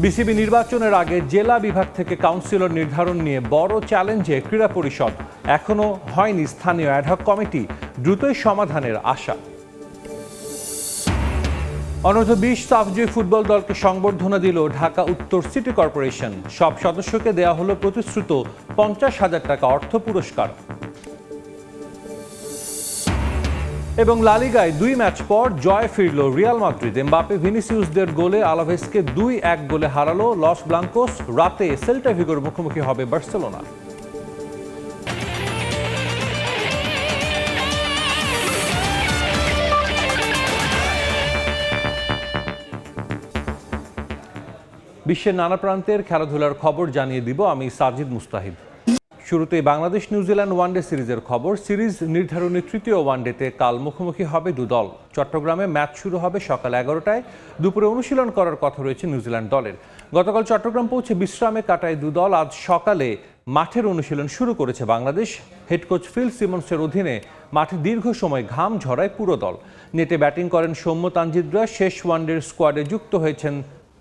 BCB নির্বাচনের আগে জেলা বিভাগ থেকে কাউন্সিলর নির্ধারণ নিয়ে বড় চ্যালেঞ্জে ক্রীড়া পরিষদ। এখনো হয়নি স্থানীয় অ্যাডহক কমিটি, দ্রুতই সমাধানের আশা। অনূর্ধ্ব 20 সাফজয়ী ফুটবল দলকে সংবর্ধনা দিল ঢাকা উত্তর সিটি কর্পোরেশন। সব সদস্যকে দেয়া হলো প্রতিশ্রুত 50,000 টাকা অর্থ পুরস্কার। এবং লা লিগায় 2 ম্যাচ পর জয় ফিরল রিয়াল মাদ্রিদ। এমবাপে ভিনিসিউসদের গোলে আলাভেসকে 2-1 গোলে হারালো লস ব্লাঙ্কোস। রাতে সেল্টা ভিগোর মুখোমুখি হবে বার্সেলোনা। বিশ্বের নানা প্রান্তের খেলাধুলার খবর জানিয়ে দিব আমি সাজিদ মুস্তাহিদ। শুরুতেই বাংলাদেশ নিউজিল্যান্ড ওয়ানডে সিরিজের খবর। সিরিজ নির্ধারণী তৃতীয় ওয়ানডেতে কাল মুখোমুখি হবে দু দল। চট্টগ্রামে ম্যাচ শুরু হবে সকাল 11টায়। দুপুরে অনুশীলন করার কথা রয়েছে নিউজিল্যান্ড দলের। গতকাল চট্টগ্রাম পৌঁছে বিশ্রামে কাটায় দু দল। আজ সকালে মাঠের অনুশীলন শুরু করেছে বাংলাদেশ। হেড কোচ ফিল সিমন্সের অধীনে মাঠে দীর্ঘ সময় ঘাম ঝরায় পুরো দল। নেটে ব্যাটিং করেন সৌম্য তানজিদরা। শেষ ওয়ানডের স্কোয়াডে যুক্ত হয়েছেন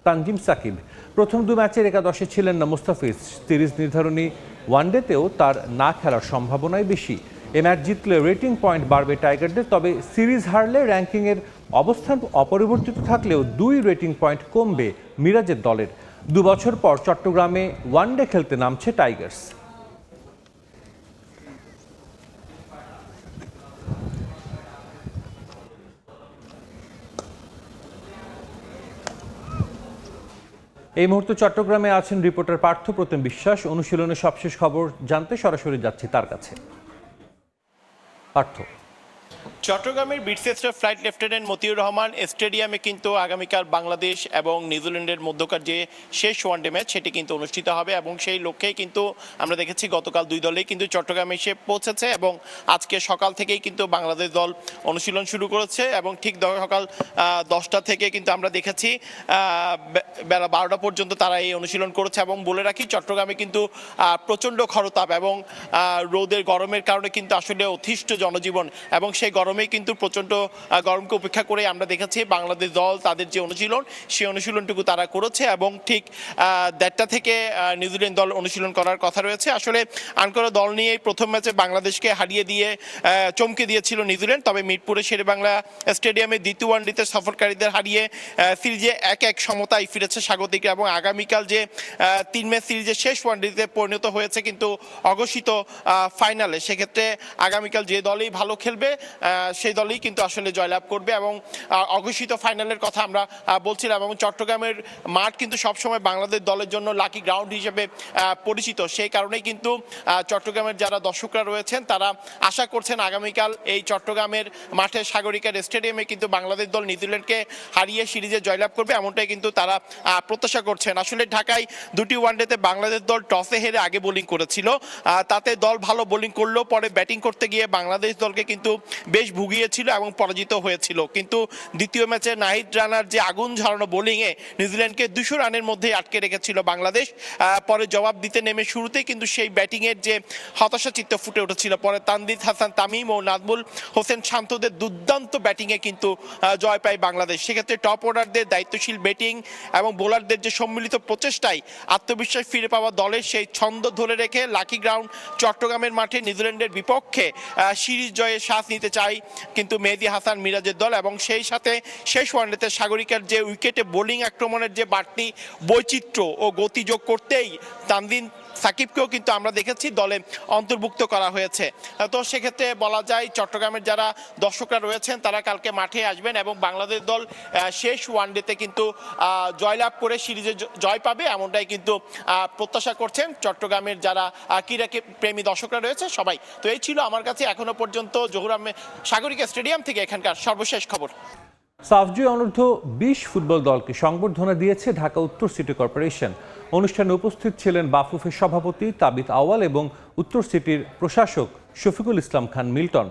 তানজিম সাকিব। প্রথম 2 ম্যাচের একাদশে ছিলেন না মুস্তাফিজ। সিরিজ নির্ধারণী ওয়ানডেতেও তার না খেলার সম্ভাবনাই বেশি। এ ম্যাচ জিতলে রেটিং পয়েন্ট বাড়বে টাইগারদের, তবে সিরিজ হারলে র্যাঙ্কিংয়ের অবস্থান অপরিবর্তিত থাকলেও 2 রেটিং পয়েন্ট কমবে মিরাজের দলের। 2 বছর পর চট্টগ্রামে ওয়ানডে খেলতে নামছে টাইগার্স। এই মুহূর্তে চট্টগ্রামে আছেন রিপোর্টার পার্থ প্রতিম বিশ্বাস। অনুশীলনের সবশেষ খবর জানতে সরাসরি যাচ্ছি তার কাছে। পার্থ, চট্টগ্রামের বীরশ্রেষ্ঠ ফ্লাইট লেফটেন্যান্ট মতিউর রহমান স্টেডিয়ামে কিন্তু আগামীকাল বাংলাদেশ এবং নিউজিল্যান্ডের মধ্যকার যে শেষ ওয়ানডে ম্যাচ সেটি কিন্তু অনুষ্ঠিত হবে এবং সেই লক্ষ্যেই কিন্তু আমরা দেখেছি গতকাল 2 দলেই কিন্তু চট্টগ্রামে এসে পৌঁছেছে এবং আজকে সকাল থেকেই কিন্তু বাংলাদেশ দল অনুশীলন শুরু করেছে এবং ঠিক সকাল 10টা থেকে কিন্তু আমরা দেখেছি বেলা 12টা পর্যন্ত তারা এই অনুশীলন করেছে। এবং বলে রাখি চট্টগ্রামে কিন্তু প্রচণ্ড খরতাপ এবং রোদের গরমের কারণে কিন্তু আসলে অতিষ্ঠ জনজীবন এবং সেই গরমেই কিন্তু প্রচণ্ড গরমকে উপেক্ষা করে আমরা দেখেছি বাংলাদেশ দল তাদের যে অনুশীলন সেই অনুশীলনটুকু তারা করেছে এবং ঠিক 1:30টা থেকে নিউজিল্যান্ড দল অনুশীলন করার কথা রয়েছে। আসলে আনকোরা দল নিয়েই প্রথম ম্যাচে বাংলাদেশকে হারিয়ে দিয়ে চমকে দিয়েছিল নিউজিল্যান্ড, তবে মিরপুরে শেরেবাংলা স্টেডিয়ামে দ্বিতীয় ওয়ানডেতে সফরকারীদের হারিয়ে সিরিজে 1-1 সমতায় ফিরেছে স্বাগতিকরা এবং আগামীকাল যে 3 ম্যাচ সিরিজের শেষ ওয়ানডেতে পরিণত হয়েছে কিন্তু অঘোষিত ফাইনালে। সেক্ষেত্রে আগামীকাল যে দলই ভালো খেলবে সেই দলই কিন্তু আসলে জয়লাভ করবে এবং অঘোষিত ফাইনালের কথা আমরা বলছিলাম। এবং চট্টগ্রামের মাঠ কিন্তু সবসময় বাংলাদেশ দলের জন্য লাকি গ্রাউন্ড হিসেবে পরিচিত। সেই কারণেই কিন্তু চট্টগ্রামের যারা দর্শকরা রয়েছেন তারা আশা করছেন আগামীকাল এই চট্টগ্রামের মাঠে সাগরিকার স্টেডিয়ামে কিন্তু বাংলাদেশ দল নিউজিল্যান্ডকে হারিয়ে সিরিজে জয়লাভ করবে, এমনটাই কিন্তু তারা প্রত্যাশা করছেন। আসলে ঢাকায় 2টি ওয়ানডেতে বাংলাদেশ দল টসে হেরে আগে বোলিং করেছিল, তাতে দল ভালো বোলিং করলেও পরে ব্যাটিং করতে গিয়ে বাংলাদেশ দলকে কিন্তু বেশ ভুগিয়েছিল এবং পরাজিত হয়েছিল। কিন্তু দ্বিতীয় ম্যাচে নাহিদ রানার যে আগুন ঝরানো বোলিংয়ে নিউজিল্যান্ডকে 200 রানের মধ্যেই আটকে রেখেছিল বাংলাদেশ। পরে জবাব দিতে নেমে শুরুতেই কিন্তু সেই ব্যাটিংয়ের যে হতাশা চিত্র ফুটে উঠেছিল, পরে তানজিদ হাসান তামিম ও নাজমুল হোসেন শান্তদের দুর্দান্ত ব্যাটিংয়ে কিন্তু জয় পায় বাংলাদেশ। সেক্ষেত্রে টপ অর্ডারদের দায়িত্বশীল ব্যাটিং এবং বোলারদের যে সম্মিলিত প্রচেষ্টায় আত্মবিশ্বাস ফিরে পাওয়া দলের সেই ছন্দ ধরে রেখে লাকি গ্রাউন্ড চট্টগ্রামের মাঠে নিউজিল্যান্ডের বিপক্ষে সিরিজ জয়ে শ্বাস নিতে চাই কিন্তু মেহেদী হাসান মিরাজের দল। এবং সেই সাথে শেষ ওয়ানডেতে সাগরিকার যে উইকেটে বোলিং আক্রমণের যে বাড়তি বৈচিত্র্য ও গতি যোগ করতেই তানজিম সাকিবকেও কিন্তু আমরা দেখেছি দলে অন্তর্ভুক্ত করা হয়েছে। তো সেক্ষেত্রে বলা যায় চট্টগ্রামের যারা দর্শকরা রয়েছেন তারা কালকে মাঠে আসবেন এবং বাংলাদেশ দল শেষ ওয়ানডেতে কিন্তু জয়লাভ করে সিরিজে জয় পাবে, এমনটাই কিন্তু প্রত্যাশা করছেন চট্টগ্রামের যারা ক্রীড়া প্রেমী দর্শকরা রয়েছে সবাই। তো এই ছিল আমার কাছে এখনো পর্যন্ত জহুর আহমেদ সাগরিকা স্টেডিয়াম থেকে এখানকার সর্বশেষ খবর। সাফজয়ী অনূর্ধ্ব 20 ফুটবল দলকে সংবর্ধনা দিয়েছে ঢাকা উত্তর সিটি কর্পোরেশন। অনুষ্ঠানে উপস্থিত ছিলেন বাফুফের সভাপতি তাবিত আওয়াল এবং উত্তর সিটির প্রশাসক শফিকুল ইসলাম খান মিল্টন।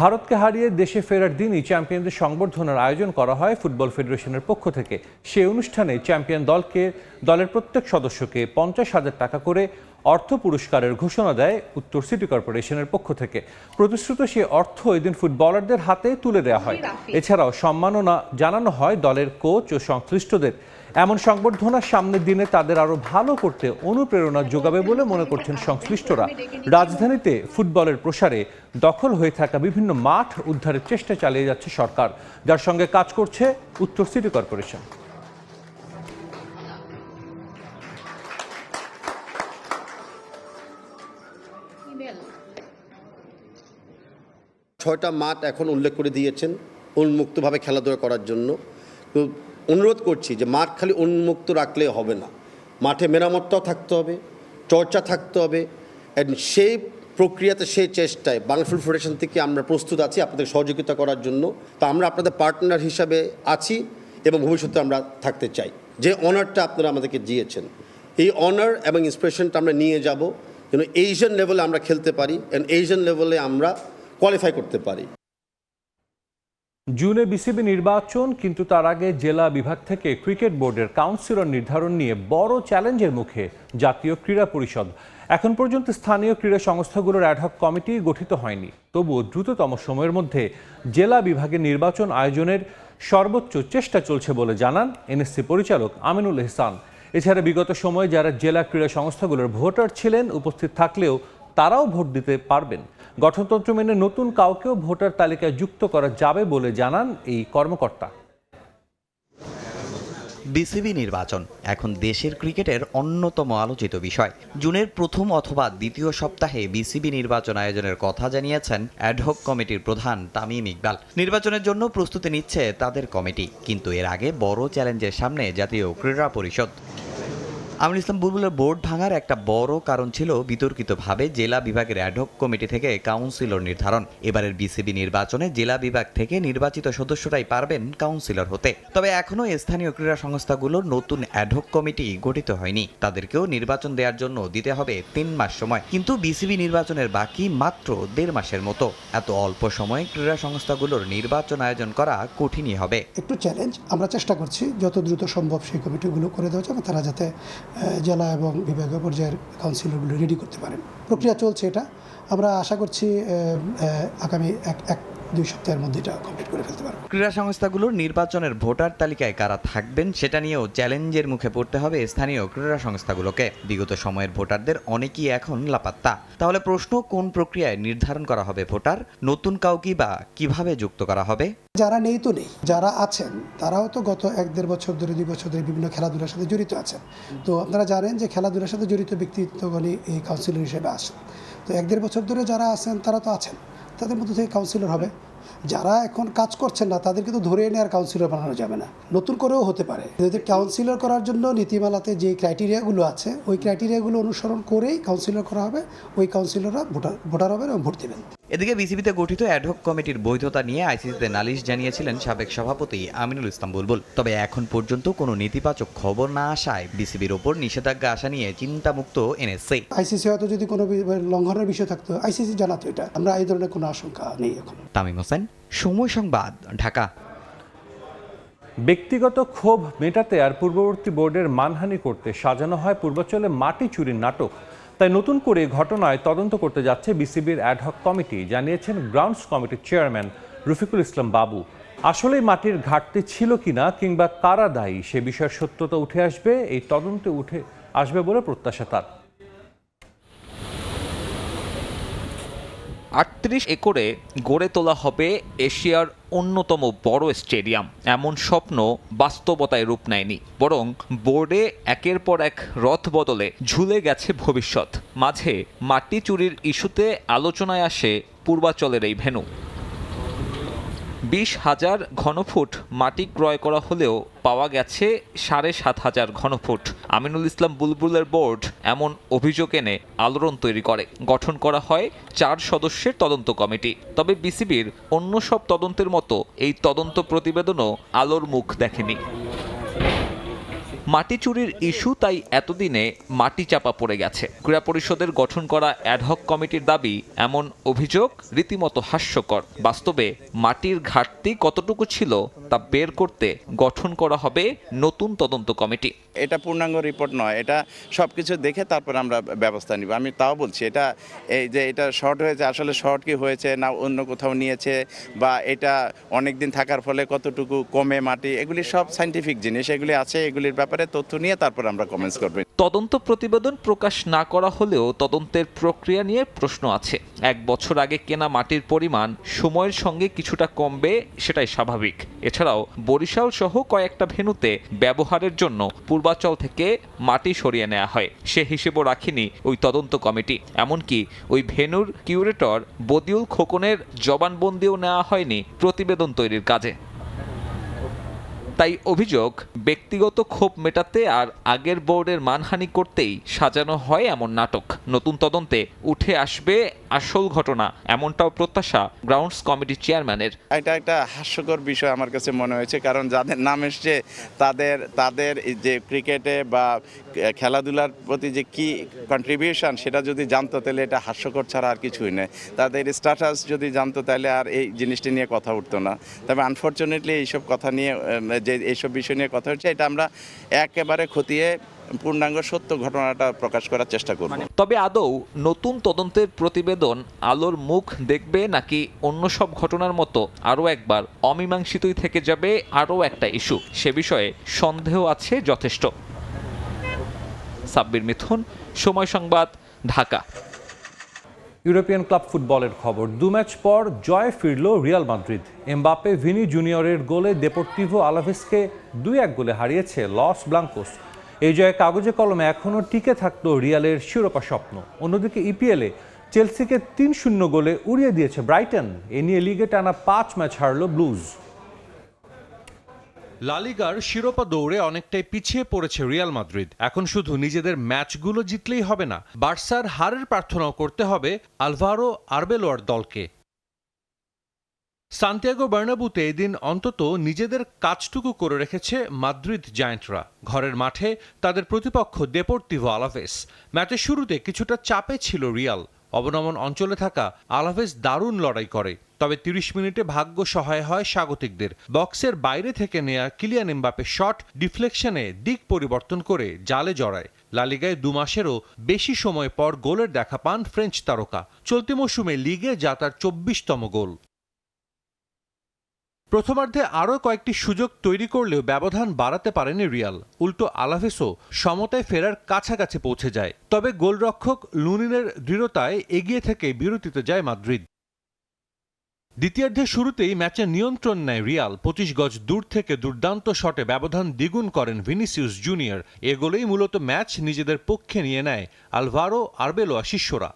ভারতকে হারিয়ে দেশে ফেরার দিনই চ্যাম্পিয়নদের সংবর্ধনার আয়োজন করা হয় ফুটবল ফেডারেশনের পক্ষ থেকে। সেই অনুষ্ঠানে চ্যাম্পিয়ন দলের প্রত্যেক সদস্যকে 50,000 টাকা করে অর্থ পুরস্কারের ঘোষণা দেয় উত্তর সিটি কর্পোরেশনের পক্ষ থেকে। প্রতিশ্রুত সে অর্থ এদিন ফুটবলারদের হাতে তুলে দেওয়া হয়। এছাড়াও সম্মাননা জানানো হয় দলের কোচ ও সংশ্লিষ্টদের। এমন সংবর্ধনা সামনের দিনে তাদের আরও ভালো করতে অনুপ্রেরণা যোগাবে বলে মনে করছেন সংশ্লিষ্টরা। রাজধানীতে ফুটবলের প্রসারে দখল হয়ে থাকা বিভিন্ন মাঠ উদ্ধারের চেষ্টা চালিয়ে যাচ্ছে সরকার, যার সঙ্গে কাজ করছে উত্তর সিটি কর্পোরেশন। ছয়টা মাঠ এখন উল্লেখ করে দিয়েছেন উন্মুক্তভাবে খেলাধুলা করার জন্য। তো অনুরোধ করছি যে মাঠ খালি উন্মুক্ত রাখলে হবে না, মাঠে মেরামতটাও থাকতে হবে, চর্চা থাকতে হবে। সেই প্রক্রিয়াতে সেই চেষ্টায় বাংলা ফুটবল ফেডারেশন থেকে আমরা প্রস্তুত আছি আপনাদের সহযোগিতা করার জন্য। তো আমরা আপনাদের পার্টনার হিসাবে আছি এবং ভবিষ্যতে আমরা থাকতে চাই। যে অনারটা আপনারা আমাদেরকে দিয়েছেন, এই অনার এবং ইন্সপিরেশনটা আমরা নিয়ে যাব যেন এশিয়ান লেভেলে আমরা খেলতে পারি এবং এশিয়ান লেভেলে আমরা কোয়ালিফাই করতে পারি। জুনে বিসিবি নির্বাচন, কিন্তু তার আগে জেলা বিভাগ থেকে ক্রিকেট বোর্ডের কাউন্সিলর নির্ধারণ নিয়ে বড় চ্যালেঞ্জের মুখে জাতীয় ক্রীড়া পরিষদ। এখন পর্যন্ত স্থানীয় ক্রীড়া সংস্থাগুলোর অ্যাডহক কমিটি গঠিত হয়নি। তবুও দ্রুততম সময়ের মধ্যে জেলা বিভাগের নির্বাচন আয়োজনের সর্বোচ্চ চেষ্টা চলছে বলে জানান এনএসসি পরিচালক আমিনুল ইহসান। এছাড়া বিগত সময়ে যারা জেলা ক্রীড়া সংস্থাগুলোর ভোটার ছিলেন, উপস্থিত থাকলেও তারাও ভোট দিতে পারবেন। গঠনতন্ত্র মেনে নতুন কাউকেও ভোটার তালিকায় যুক্ত করা যাবে বলে জানান এই কর্মকর্তা। বিসিবি নির্বাচন এখন দেশের ক্রিকেটের অন্যতম আলোচিত বিষয়। জুনের প্রথম অথবা দ্বিতীয় সপ্তাহে বিসিবি নির্বাচন আয়োজনের কথা জানিয়েছেন অ্যাডহক কমিটির প্রধান তামিম ইকবাল। নির্বাচনের জন্য প্রস্তুতি নিচ্ছে তাদের কমিটি, কিন্তু এর আগে বড় চ্যালেঞ্জের সামনে জাতীয় ক্রীড়া পরিষদ। আমিনুল ইসলাম বুলবুলের বোর্ড ভাঙার একটা বড় কারণ ছিল বিতর্কিতভাবে জেলা বিভাগের অ্যাডহক কমিটি থেকে কাউন্সিলর নির্ধারণ। এবারের বিসিবি নির্বাচনে জেলা বিভাগ থেকে নির্বাচিত সদস্যরাই পারবেন কাউন্সিলর হতে। তবে এখনও স্থানীয় ক্রীড়া সংস্থাগুলোর নতুন অ্যাডহক কমিটি গঠিত হয়নি। তাদেরকেও নির্বাচন দেওয়ার জন্য দিতে হবে 3 মাস সময়, কিন্তু বিসিবি নির্বাচনের বাকি মাত্র 1.5 মাসের মতো। এত অল্প সময়ে ক্রীড়া সংস্থাগুলোর নির্বাচন আয়োজন করা কঠিনই হবে। একটু চ্যালেঞ্জ। আমরা চেষ্টা করছি যত দ্রুত সম্ভব সেই কমিটিগুলো করে দেওয়া যাবে, তারা যাতে জেলা এবং বিভাগীয় পর্যায়ের কাউন্সিলরগুলো রেডি করতে পারেন। প্রক্রিয়া চলছে এটা। আমরা আশা করছি আগামী 1-2 সপ্তাহের মধ্যে এটা কমপ্লিট করে ফেলতে পারবো। ক্রীড়া সংস্থাগুলোর নির্বাচনের ভোটার তালিকায় কারা থাকবেন সেটা নিয়েও চ্যালেঞ্জের মুখে পড়তে হবে স্থানীয় ক্রীড়া সংস্থাগুলোকে। বিগত সময়ের ভোটারদের অনেকেই এখন লাপাত্তা। তাহলে প্রশ্ন, কোন প্রক্রিয়ায় নির্ধারণ করা হবে ভোটার? নতুন কাউকে বা কিভাবে যুক্ত করা হবে? যারা নেই তো নেই, যারা আছেন তারাও তো গত 1-1.5 বছর ধরে 2 বছর ধরে বিভিন্ন খেলাধুলার সাথে জড়িত আছেন। তো আপনারা জানেন যে খেলাধুলার সাথে জড়িত ব্যক্তিত্বগণই এই কাউন্সিলর হিসেবে আসেন। তো 1-1.5 বছর ধরে যারা আছেন তারা তো আছেন, তাদের মধ্যে থেকে কাউন্সিলর হবে। যারা এখন কাজ করছেন না তাদেরকে তো ধরে এনে আর কাউন্সিলর বানানো যাবে না, নতুন করেও হতে পারে। যদি কাউন্সিলর করার জন্য নীতিমালাতে যে ক্রাইটেরিয়াগুলো আছে ওই ক্রাইটেরিয়াগুলো অনুসরণ করেই কাউন্সিলর করা হবে। ওই কাউন্সিলররা ভোটার হবেন এবং ভোট দেবেন। এদিকে বিসিবিতে গঠিত অ্যাডহক কমিটির বৈধতা নিয়ে আইসিসিতে নালিশ জানিয়েছিলেন সাবেক সভাপতি আমিনুল ইসলাম বুলবুল। তবে এখন পর্যন্ত কোনো নেতিবাচক খবর না আসায় বিসিবির ওপর নিষেধাজ্ঞা আসা নিয়ে চিন্তামুক্ত এনএসসি। আইসিসি হয়তো যদি কোনো লঙ্ঘনের বিষয় থাকতো আইসিসি জানাতো এটা। আমরা এই ধরনের কোনো আশঙ্কা নেই এখন। তামিম হোসেন, সময় সংবাদ, ঢাকা। ব্যক্তিগত ক্ষোভ মেটাতে আর পূর্ববর্তী বোর্ডের মানহানি করতে সাজানো হয় পূর্বাঞ্চলে মাটি চুরির নাটক। তাই নতুন করে ঘটনায় তদন্ত করতে যাচ্ছে বিসিবির অ্যাডহক কমিটি, জানিয়েছেন গ্রাউন্ডস কমিটির চেয়ারম্যান রফিকুল ইসলাম বাবু। আসলেই মাটির ঘাটতি ছিল কিনা কিংবা কারা দায়ী সে বিষয়ের সত্যতা উঠে আসবে, এই তদন্তে উঠে আসবে বলে প্রত্যাশা তার। 38 একরে গড়ে তোলা হবে এশিয়ার অন্যতম বড় স্টেডিয়াম। এমন স্বপ্ন বাস্তবতায় রূপ নেয়নি, বরং বোর্ডে একের পর এক রথ বদলে ঝুলে গেছে ভবিষ্যৎ। মাঝে মাটি চুরির ইস্যুতে আলোচনায় আসে পূর্বাঞ্চলের এই ভেন্যু। 20,000 ঘনফুট মাটি ক্রয় করা হলেও পাওয়া গেছে 7,500 ঘনফুট। আমিনুল ইসলাম বুলবুলের বোর্ড এমন অভিযোগ এনে আলোড়ন তৈরি করে। গঠন করা হয় 4 সদস্যের তদন্ত কমিটি। তবে বিসিবির অন্য সব তদন্তের মতো এই তদন্ত প্রতিবেদনও আলোর মুখ দেখেনি। মাটি চুরির ইস্যু তাই এতদিনে মাটি চাপা পড়ে গেছে। ক্রীড়া পরিষদের গঠন করা অ্যাডহক কমিটির দাবি, এমন অভিযোগ রীতিমতো হাস্যকর। বাস্তবে মাটির ঘাটতি কতটুকু ছিল তা বের করতে গঠন করা হবে নতুন তদন্ত কমিটি। এটা পূর্ণাঙ্গ রিপোর্ট নয়, এটা সব কিছু দেখে তারপর আমরা ব্যবস্থা নিব। আমি তাও বলছি, এটা এই যে এটা শর্ট হয়েছে, আসলে শর্ট কি হয়েছে না অন্য কোথাও নিয়েছে, বা এটা অনেক দিন থাকার ফলে কতটুকু কমে মাটি, এগুলি সব সায়েন্টিফিক জিনিস, এগুলি আছে, এগুলির ব্যাপারে তথ্য নিয়ে তারপর আমরা কমেন্টস করব। তদন্ত প্রতিবেদন প্রকাশ না করা হলেও তদন্তের প্রক্রিয়া নিয়ে প্রশ্ন আছে। 1 বছর আগে কেনা মাটির পরিমাণ সময়ের সঙ্গে কিছুটা কমবে, সেটাই স্বাভাবিক। এছাড়াও বরিশাল সহ কয়েকটা ভেন্যুতে ব্যবহারের জন্য পূর্বাচল থেকে মাটি সরিয়ে নেওয়া হয়, সে হিসেবও রাখেনি ওই তদন্ত কমিটি। এমনকি ওই ভেন্যুর কিউরেটর বদিউল খোকনের জবানবন্দিও নেওয়া হয়নি প্রতিবেদন তৈরির কাজে। তাই অভিযোগ, ব্যক্তিগত ক্ষোভ মেটাতে আর আগের বোর্ডের মানহানি করতেই সাজানো হয় এমন নাটক। নতুন তদন্তে উঠে আসবে আসল ঘটনা, এমনটাও প্রত্যাশা গ্রাউন্ডস কমিটির চেয়ারম্যানের। এটা একটা হাস্যকর বিষয় আমার কাছে মনে হয়েছে, কারণ যাদের নাম এসছে তাদের যে ক্রিকেটে বা খেলাধুলার প্রতি যে কি কন্ট্রিবিউশন, সেটা যদি জানতো তাহলে এটা হাস্যকর ছাড়া আর কিছুই নেই। তাদের স্ট্যাটাস যদি জানতো তাহলে আর এই জিনিসটি নিয়ে কথা উঠতো না। তবে আনফর্চুনেটলি এইসব কথা নিয়ে, যে এইসব বিষয় নিয়ে কথা হচ্ছে, এটা আমরা একেবারে খতিয়ে পূর্ণাঙ্গ সত্য ঘটনাটা প্রকাশ করার চেষ্টা করব। তবে আদৌ নতুন তদন্তের প্রতিবেদন আলোর মুখ দেখবে নাকি অন্য সব ঘটনার মতো আরও একবার অমীমাংসিতই থেকে যাবে আরও একটা ইস্যু, সে বিষয়ে সন্দেহ আছে যথেষ্ট। সাব্বির মিথুন, সময় সংবাদ, ঢাকা। ইউরোপিয়ান ক্লাব ফুটবলের খবর। 2 ম্যাচ পর জয় ফিরল রিয়াল মাদ্রিদ। এমবাপ্পে ভিনি জুনিয়রের গোলে দেপোর্তিভো আলাভেসকে 2-1 গোলে হারিয়েছে লস ব্লাঙ্কোস। এই জয়ে কাগজে কলমে এখনও টিকে থাকলো রিয়ালের শিরোপা স্বপ্ন। অন্যদিকে ইপিএলে চেলসিকে 3-0 গোলে উড়িয়ে দিয়েছে ব্রাইটন। এ নিয়ে লিগে টানা 5 ম্যাচ হারল ব্লুজ। লা লিগার শিরোপা দৌড়ে অনেকটাই পিছিয়ে পড়েছে রিয়াল মাদ্রিদ। এখন শুধু নিজেদের ম্যাচগুলো জিতলেই হবে না, বার্সার হারের প্রার্থনাও করতে হবে আলভারো আরবেলোয়ার দলকে। সান্তিয়াগো বার্নাবুতে এদিন অন্তত নিজেদের কাজটুকু করে রেখেছে মাদ্রিদ জায়ান্টরা। ঘরের মাঠে তাদের প্রতিপক্ষ দেপোর্তিভো আলাভেস। ম্যাচের শুরুতে কিছুটা চাপে ছিল রিয়াল। অবনমন অঞ্চলে থাকা আলাভেস দারুণ লড়াই করে, তবে 30 মিনিটে ভাগ্য সহায় হয় স্বাগতিকদের। বক্সের বাইরে থেকে নেয়া কিলিয়ান এমবাপ্পে শট ডিফ্লেকশনে দিক পরিবর্তন করে জালে জড়ায়। লা লিগায় 2 মাসেরও বেশি সময় পর গোলের দেখা পান ফ্রেঞ্চ তারকা। চলতি মৌসুমে লিগে যা তার 24তম গোল। প্রথমার্ধে আরও কয়েকটি সুযোগ তৈরি করলেও ব্যবধান বাড়াতে পারেনি রিয়াল। উল্টো আলাভেসও সমতায় ফেরার কাছাকাছি পৌঁছে যায়, তবে গোলরক্ষক লুনিনের দৃঢ়তায় এগিয়ে থেকে বিরতিতে যায় মাদ্রিদ। দ্বিতীয়ার্ধের শুরুতেই ম্যাচের নিয়ন্ত্রণ নেয় রিয়াল। 25 গজ দূর থেকে দুর্দান্ত শটে ব্যবধান দ্বিগুণ করেন ভিনিসিয়াস জুনিয়র। এ গোলেই মূলত ম্যাচ নিজেদের পক্ষে নিয়ে নেয় আলভারো আরবেলোয়া শিষ্যরা।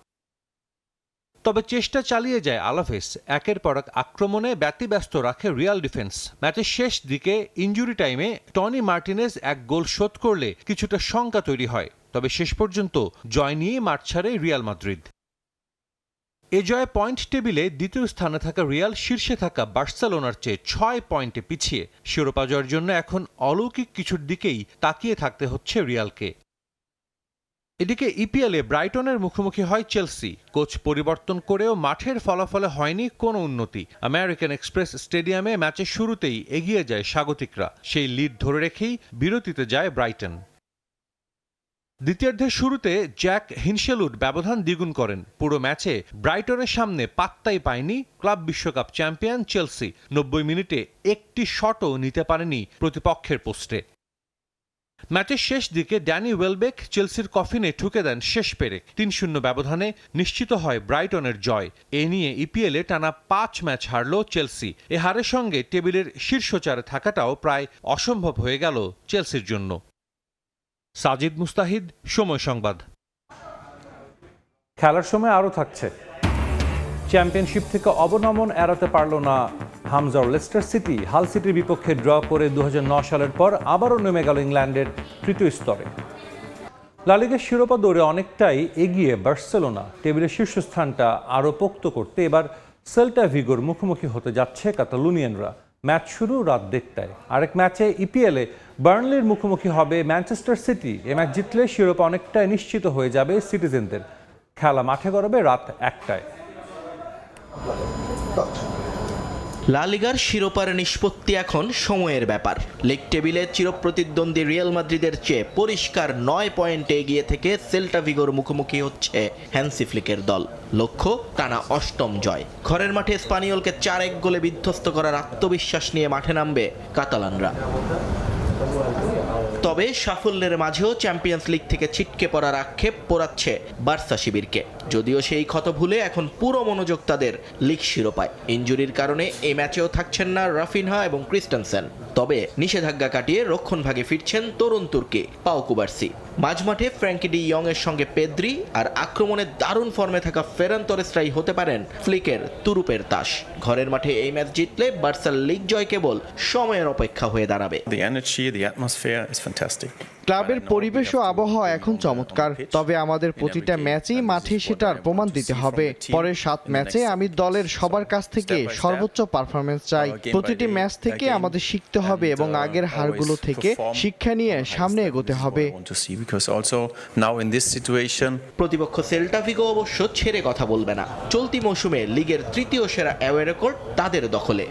তবে চেষ্টা চালিয়ে যায় আলাভেস। একের পর এক আক্রমণে ব্যতিব্যস্ত রাখে রিয়াল ডিফেন্স। ম্যাচের শেষ দিকে ইনজুরি টাইমে টনি মার্টিনেজ 1 গোল শোধ করলে কিছুটা শঙ্কা তৈরি হয়, তবে শেষ পর্যন্ত জয় নিয়ে মাঠ ছাড়ে রিয়াল মাদ্রিদ। এ জয়ে পয়েন্ট টেবিলে দ্বিতীয় স্থানে থাকা রিয়াল শীর্ষে থাকা বার্সেলোনার চেয়ে 6 পয়েন্টে পিছিয়ে। শিরোপা জয়ের জন্য এখন অলৌকিক কিছুর দিকেই তাকিয়ে থাকতে হচ্ছে রিয়ালকে। এদিকে ইপিএলে ব্রাইটনের মুখোমুখি হয় চেলসি। কোচ পরিবর্তন করেও মাঠের ফলাফলে হয়নি কোনো উন্নতি। আমেরিকান এক্সপ্রেস স্টেডিয়ামে ম্যাচের শুরুতেই এগিয়ে যায় স্বাগতিকরা। সেই লিড ধরে রেখেই বিরতিতে যায় ব্রাইটন। দ্বিতীয়ার্ধের শুরুতে জ্যাক হিনশেলুড ব্যবধান দ্বিগুণ করেন। পুরো ম্যাচে ব্রাইটনের সামনে পাত্তাই পায়নি ক্লাব বিশ্বকাপ চ্যাম্পিয়ন চেলসি। 90 মিনিটে একটি শটও নিতে পারেনি প্রতিপক্ষের পোস্টে। ম্যাচের শেষ দিকে ড্যানি ওয়েলবেক চেলসির কফিনে ঠুকে দেন শেষ পেরেক। 3-0 ব্যবধানে নিশ্চিত হয় ব্রাইটনের জয়। এ নিয়ে ইপিএলে টানা 5 ম্যাচ হারল চেলসি। এ হারের সঙ্গে টেবিলের শীর্ষ 4-এ থাকাটাও প্রায় অসম্ভব হয়ে গেল চেলসির জন্য। সাজিদ মুস্তাহিদ, সময় সংবাদ। খেলার সময় আরও থাকছে। চ্যাম্পিয়নশিপ থেকে অবনমন এড়াতে পারল না হামজার লেস্টার সিটি। হাল সিটির বিপক্ষে ড্র করে 2009 সালের পর আবারও নেমে গেল ইংল্যান্ডের তৃতীয় স্তরে। লা লিগার শিরোপা দৌড়ে অনেকটাই এগিয়ে বার্সেলোনা। টেবিলের শীর্ষস্থানটা আরও পোক্ত করতে এবার সেল্টা ভিগোর মুখোমুখি হতে যাচ্ছে কাতালুনিয়ানরা। ম্যাচ শুরু রাত 1টায়। আরেক ম্যাচে ইপিএলে বার্নলির মুখোমুখি হবে ম্যানচেস্টার সিটি। এ ম্যাচ জিতলে শিরোপা অনেকটাই নিশ্চিত হয়ে যাবে সিটিজেনদের। খেলা মাঠে গড়াবে রাত 1টায়। লা লিগার শিরোপার নিষ্পত্তি এখন সময়ের ব্যাপার। লিগ টেবিলে চিরপ্রতিদ্বন্দ্বী রিয়াল মাদ্রিদের চেয়ে পরিষ্কার 9 পয়েন্টে এগিয়ে থেকে সেল্টা ভিগোর মুখোমুখি হচ্ছে হ্যান্সি ফ্লিকের দল। লক্ষ্য টানা 8ম জয়। ঘরের মাঠে স্পানিয়লকে 4-1 গোলে বিধ্বস্ত করার আত্মবিশ্বাস নিয়ে মাঠে নামবে কাতালানরা। তবে সাফল্যের মাঝেও চ্যাম্পিয়ন্স লিগ থেকে ছিটকে পড়ার আক্ষেপ পোড়াচ্ছে বার্সা শিবিরকে। যদিও সেই ক্ষত ভুলে এখন পুরো মনোযোগ তাদের লিগ শিরোপায়। ইনজুরির কারণে এই ম্যাচেও থাকছেন না রাফিনহা এবং ক্রিস্টেনসেন। তবে নিষেধাজ্ঞা কাটিয়ে রক্ষণভাগে ফিরছেন তরুণ তুর্কি পাও কুবার্সি। মাঝমাঠে ফ্র্যাঙ্কি ডি ইয়ং এর সঙ্গে পেদ্রি আর আক্রমণে দারুণ ফর্মে থাকা ফেরান তোরেসরাই হতে পারেন ফ্লিকের তুরুপের তাস। ঘরের মাঠে এই ম্যাচ জিতলে বার্সার লিগ জয় কেবল সময়ের অপেক্ষা হয়ে দাঁড়াবে। The energy, the atmosphere is fantastic. ক্লাবের পরিবেশ ও আবহাওয়া এখন চমৎকার, তবে আমাদের প্রতিটা ম্যাচেই মাঠে সেটার প্রমাণ দিতে হবে। পরের 7 ম্যাচে আমি দলের সবার কাছ থেকে সর্বোচ্চ পারফরমেন্স চাই। প্রতিটি ম্যাচ থেকে আমাদের শিখতে হবে এবং আগের হারগুলো থেকে শিক্ষা নিয়ে সামনে এগোতে হবে। প্রতিপক্ষ সেল্টা ভিগো অবশ্য ছেড়ে কথা বলবে না। চলতি মৌসুমে লিগের 3য় সেরা অ্যাওয়ে রেকর্ড তাদের দখলে।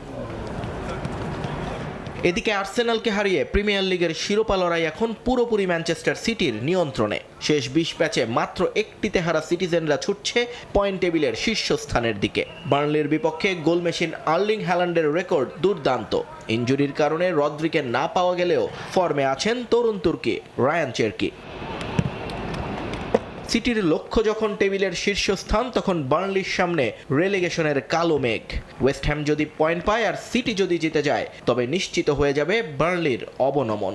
এদিকে আর্সেনালকে হারিয়ে প্রিমিয়ার লিগের শিরোপা লড়াই এখন পুরোপুরি ম্যানচেস্টার সিটির নিয়ন্ত্রণে। শেষ 20 ম্যাচে মাত্র একটিতে হারা সিটিজেনরা ছুটছে পয়েন্ট টেবিলের শীর্ষস্থানের দিকে। বার্নলির বিপক্ষে গোল মেশিন আর্লিং হ্যালান্ডের রেকর্ড দুর্দান্ত। ইনজুরির কারণে রদ্রিকে না পাওয়া গেলেও ফর্মে আছেন তরুণ তুর্কি রায়ান চেরকি। সিটির লক্ষ্য যখন টেবিলের শীর্ষস্থান, তখন বার্নলির সামনে রেলিগেশনের কালো মেঘ। ওয়েস্ট হ্যাম যদি পয়েন্ট পায় আর সিটি যদি জিতে যায়, তবে নিশ্চিত হয়ে যাবে বার্নলির অবনমন।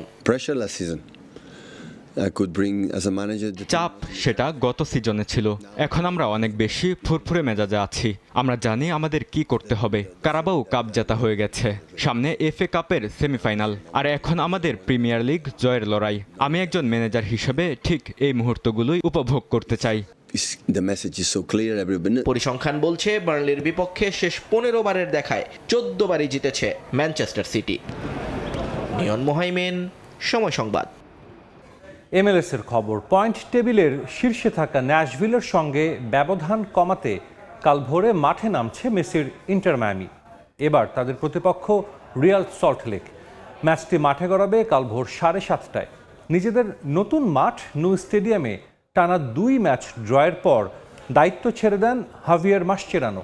চাপ সেটা গত সিজনে ছিল। এখন আমরা অনেক বেশি ফুরফুরে মেজাজে আছি। আমরা জানি আমাদের কি করতে হবে। কারাবাও কাপ জেতা হয়ে গেছে, সামনে এফএ কাপের সেমিফাইনাল, আর এখন আমাদের প্রিমিয়ার লিগ জয়ের লড়াই। আমি একজন ম্যানেজার হিসেবে ঠিক এই মুহূর্তগুলোই উপভোগ করতে চাই। পরিসংখ্যান বলছে বার্নলির বিপক্ষে শেষ 15 বারের দেখায় 14 বারই জিতেছে ম্যানচেস্টার সিটি। নিয়ন মোহাইমেন, সময় সংবাদ। MLS-এর খবর, পয়েন্ট টেবিলের শীর্ষে থাকা ন্যাশভিলের সঙ্গে ব্যবধান কমাতে কাল ভোরে মাঠে নামছে মেসির ইন্টার মায়ামি। এবার তাদের প্রতিপক্ষ রিয়াল সল্টলেক। ম্যাচটি মাঠে গড়াবে কাল ভোর 7:30টায়। নিজেদের নতুন মাঠ ন্যু স্টেডিয়ামে টানা 2 ম্যাচ ড্রয়ের পর দায়িত্ব ছেড়ে দেন হাভিয়ার মাসচেরানো।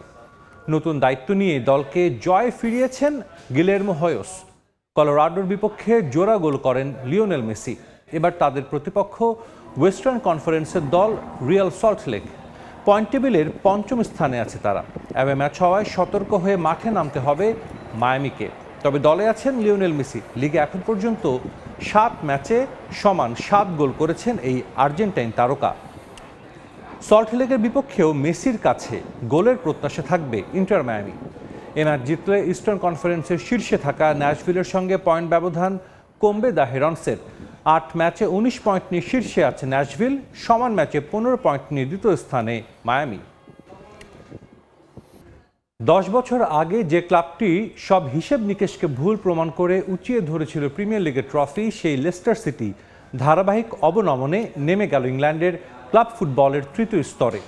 নতুন দায়িত্ব নিয়ে দলকে জয় ফিরিয়েছেন গিলেরমো হয়োস। কলোরাডোর বিপক্ষে জোড়া গোল করেন লিওনেল মেসি। এবার তাদের প্রতিপক্ষ ওয়েস্টার্ন কনফারেন্সের দল রিয়াল সল্টলেক। পয়েন্ট টেবিলের 5ম স্থানে আছে তারা। অ্যাওয়ে ম্যাচ হওয়ায় সতর্ক হয়ে মাঠে নামতে হবে মায়ামিকে। তবে দলে আছেন লিওনেল মেসি। লিগে এখন পর্যন্ত 7 ম্যাচে সমান 7 গোল করেছেন এই আর্জেন্টাইন তারকা। সল্টলেকের বিপক্ষেও মেসির কাছে গোলের প্রত্যাশা থাকবে ইন্টার মায়ামি। এ ম্যাচ জিতলে ইস্টার্ন কনফারেন্সের শীর্ষে থাকা ন্যাশভিলের সঙ্গে পয়েন্ট ব্যবধান কমবে দ্য হেরন্সের। 8 ম্যাচে 19 পয়েন্ট নিয়ে শীর্ষে আছে ন্যাশভিল, সমান ম্যাচে 15 পয়েন্ট নিয়ে দ্বিতীয় স্থানে মায়ামি। 10 বছর আগে যে ক্লাবটি সব হিসেব নিকেশকে ভুল প্রমাণ করে উঁচিয়ে ধরেছিল প্রিমিয়ার লিগের ট্রফি, সেই লেস্টার সিটি ধারাবাহিক অবনমনে নেমে গেল ইংল্যান্ডের ক্লাব ফুটবলের 3য় স্তরে।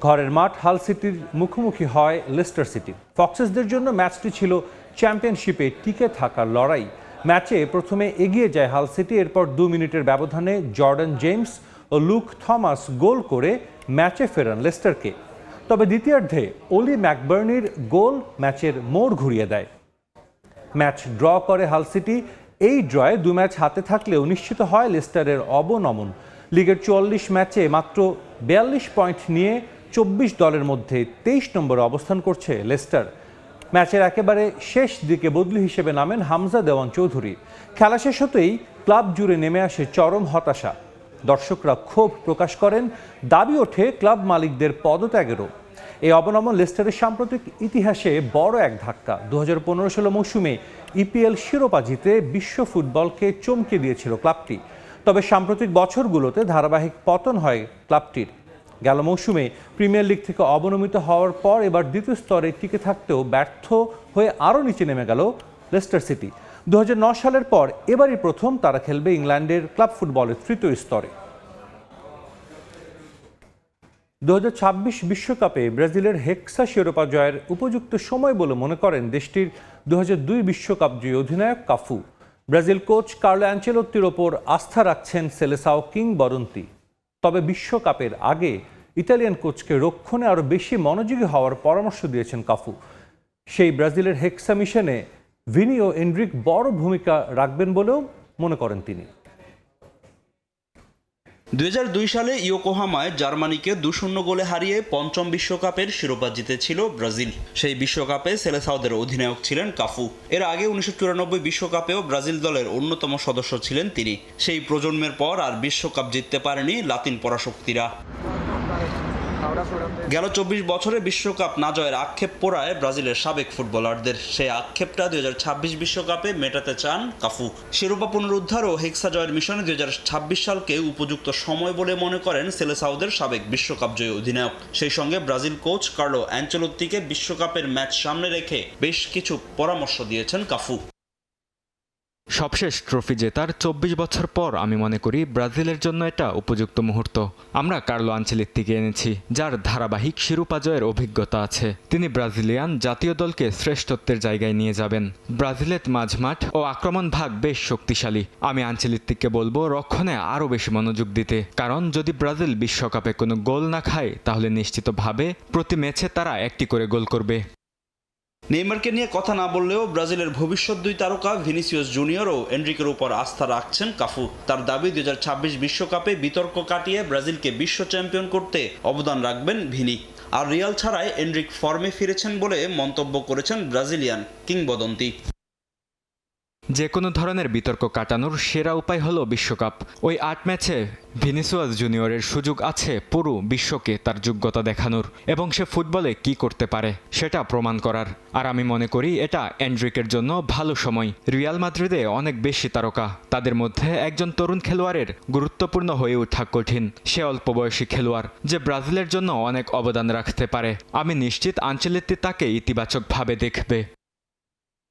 ঘরের মাঠ হাল সিটির মুখোমুখি হয় লেস্টার সিটি। ফক্সেসদের জন্য ম্যাচটি ছিল চ্যাম্পিয়নশিপে টিকে থাকার লড়াই। ম্যাচে প্রথমে এগিয়ে যায় হাল সিটি, এরপর 2 মিনিটের ব্যবধানে জর্ডান জেমস ও লুক থমাস গোল করে ম্যাচে ফেরান লেস্টারকে। তবে দ্বিতীয়ার্ধে ওলি ম্যাকবার্নির গোল ম্যাচের মোড় ঘুরিয়ে দেয়। ম্যাচ ড্র করে হাল সিটি। এই ড্রয়ে 2 ম্যাচ হাতে থাকলেও নিশ্চিত হয় লেস্টারের অবনমন। লিগের 44 ম্যাচে মাত্র 42 পয়েন্ট নিয়ে 24 দলের মধ্যে 23 নম্বরে অবস্থান করছে লেস্টার। ম্যাচের একেবারে শেষ দিকে বদলি হিসেবে নামেন হামজা দেওয়ান চৌধুরী। খেলা শেষ হতেই ক্লাব জুড়ে নেমে আসে চরম হতাশা। দর্শকরা ক্ষোভ প্রকাশ করেন, দাবি ওঠে ক্লাব মালিকদের পদত্যাগেরও। এই অবনমন লেস্টারের সাম্প্রতিক ইতিহাসে বড় এক ধাক্কা। 2015-16 মৌসুমে ইপিএল শিরোপা জিতে বিশ্ব ফুটবলকে চমকে দিয়েছিল ক্লাবটি। তবে সাম্প্রতিক বছরগুলোতে ধারাবাহিক পতন হয় ক্লাবটির। গেল মৌসুমে প্রিমিয়ার লিগ থেকে অবনমিত হওয়ার পর এবার দ্বিতীয় স্তরে টিকে থাকতেও ব্যর্থ হয়ে আরও নিচে নেমে গেল লেস্টার সিটি। 2009 সালের পর এবারই প্রথম তারা খেলবে ইংল্যান্ডের ক্লাব ফুটবলের তৃতীয় স্তরে। 2026 বিশ্বকাপে ব্রাজিলের হেক্সা শিরোপা জয়ের উপযুক্ত সময় বলে মনে করেন দেশটির 2002 বিশ্বকাপ জয়ী অধিনায়ক কাফু। ব্রাজিল কোচ কার্লো অ্যাঞ্চেলোত্তির ওপর আস্থা রাখছেন সেলেসাও কিংবদন্তি। তবে বিশ্বকাপের আগে ইতালিয়ান কোচকে রক্ষণে আরও বেশি মনোযোগী হওয়ার পরামর্শ দিয়েছেন কাফু। সেই ব্রাজিলের হেক্সা মিশনে ভিনি ও এন্ড্রিক বড় ভূমিকা রাখবেন বলেও মনে করেন তিনি। 2002 সালে ইয়োকোহামায় জার্মানিকে 2-0 গোলে হারিয়ে পঞ্চম বিশ্বকাপের শিরোপা জিতেছিল ব্রাজিল। সেই বিশ্বকাপে সেলেসাওদের অধিনায়ক ছিলেন কাফু। এর আগে 1994 বিশ্বকাপেও ব্রাজিল দলের অন্যতম সদস্য ছিলেন তিনি। সেই প্রজন্মের পর আর বিশ্বকাপ জিততে পারেনি লাতিন পরাশক্তিরা। গেল 24 বছরে বিশ্বকাপ না জয়ের আক্ষেপ পোড়ায় ব্রাজিলের সাবেক ফুটবলারদের। সেই আক্ষেপটা 2026 বিশ্বকাপে মেটাতে চান কাফু। শিরোপা পুনরুদ্ধার ও হেক্সা জয়ের মিশনে 2026 সালকে উপযুক্ত সময় বলে মনে করেন সেলেসাওদের সাবেক বিশ্বকাপ জয়ী অধিনায়ক। সেই সঙ্গে ব্রাজিল কোচ কার্লো অ্যাঞ্চেলোত্তিকে বিশ্বকাপের ম্যাচ সামনে রেখে বেশ কিছু পরামর্শ দিয়েছেন কাফু। সবশেষ ট্রফি জেতার 24 বছর পর আমি মনে করি ব্রাজিলের জন্য এটা উপযুক্ত মুহূর্ত। আমরা কার্লো আনচেলত্তিকে এনেছি, যার ধারাবাহিক শিরোপা জয়ের অভিজ্ঞতা আছে। তিনি ব্রাজিলিয়ান জাতীয় দলকে শ্রেষ্ঠত্বের জায়গায় নিয়ে যাবেন। ব্রাজিলের মাঝমাঠ ও আক্রমণ ভাগ বেশ শক্তিশালী। আমি আনচেলত্তিকে বলবো রক্ষণে আরও বেশি মনোযোগ দিতে, কারণ যদি ব্রাজিল বিশ্বকাপে কোনো গোল না খায় তাহলে নিশ্চিতভাবে প্রতি ম্যাচে তারা একটি করে গোল করবে। নেইমারকে নিয়ে কথা না বললেও ব্রাজিলের ভবিষ্যৎ দুই তারকা ভিনিসিয়াস জুনিয়র ও এনরিকের উপর আস্থা রাখছেন কাফু। তার দাবি 2026 বিশ্বকাপে বিতর্ক কাটিয়ে ব্রাজিলকে বিশ্ব চ্যাম্পিয়ন করতে অবদান রাখবেন ভিনি। আর রিয়াল ছাড়াই এনরিক ফর্মে ফিরেছেন বলে মন্তব্য করেছেন ব্রাজিলিয়ান কিংবদন্তি। যে কোনো ধরনের বিতর্ক কাটানোর সেরা উপায় হলো বিশ্বকাপ। ওই 8 ম্যাচে ভিনিসিয়াস জুনিয়রের সুযোগ আছে পুরো বিশ্বকে তার যোগ্যতা দেখানোর এবং সে ফুটবলে কি করতে পারে সেটা প্রমাণ করার। আর আমি মনে করি এটা এনরিকের জন্য ভালো সময়। রিয়াল মাদ্রিদে অনেক বেশি তারকা, তাদের মধ্যে একজন তরুণ খেলোয়াড়ের গুরুত্বপূর্ণ হয়ে ওঠা কঠিন। সে অল্প বয়সী খেলোয়াড় যে ব্রাজিলের জন্য অনেক অবদান রাখতে পারে। আমি নিশ্চিত আনচেলত্তি তাকে ইতিবাচকভাবে দেখবে।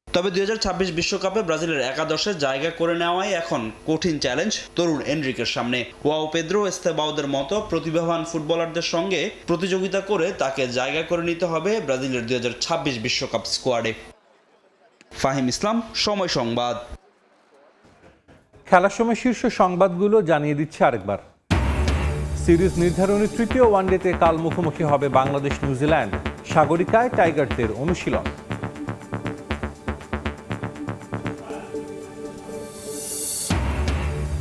তবে 2026 বিশ্বকাপে ব্রাজিলের একাদশে জায়গা করে নেওয়াই এখন কঠিন চ্যালেঞ্জ তরুণ এনরিকের সামনে। ওয়াও পেদ্রো এস্তেবাওদের মতো প্রতিভাবান ফুটবলারদের সঙ্গে প্রতিযোগিতা করে তাকে জায়গা করে নিতে হবে ব্রাজিলের 2026 বিশ্বকাপ স্কোয়াডে। ফাহিম ইসলাম, সময় সংবাদ। খেলার সময় শীর্ষ সংবাদগুলো জানিয়ে দিচ্ছে আরেকবার। সিরিজ নির্ধারণী তৃতীয় ওয়ানডেতে কাল মুখোমুখি হবে বাংলাদেশ নিউজিল্যান্ড। সাগরিকায় টাইগারদের অনুশীলন।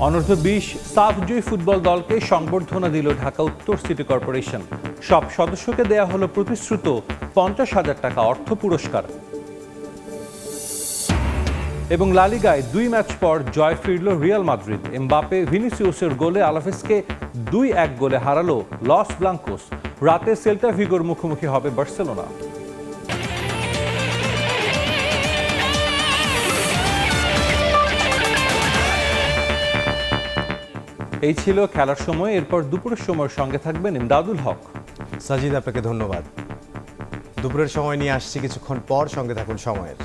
অনূর্ধ্ব 20 সাফ জয়ী ফুটবল দলকে সংবর্ধনা দিল ঢাকা উত্তর সিটি কর্পোরেশন। সব সদস্যকে দেয়া হলো প্রতিশ্রুত 50,000 টাকা অর্থ পুরস্কার। এবং লা লিগায় 2 ম্যাচ পর জয় ফিরল রিয়াল মাদ্রিদ। এমবাপে ভিনিসিয়াসের গোলে আলাভেসকে 2-1 গোলে হারালো লস ব্লাঙ্কোস। রাতে সেল্টা ভিগোর মুখোমুখি হবে বার্সেলোনা। এই ছিল খেলার সময়। এরপর দুপুরের সময়ের সঙ্গে থাকবেন ইমদাদুল হক। সাজিদ, আপনাকে ধন্যবাদ। দুপুরের সময় নিয়ে আসছি কিছুক্ষণ পর, সঙ্গে থাকুন সময়ের।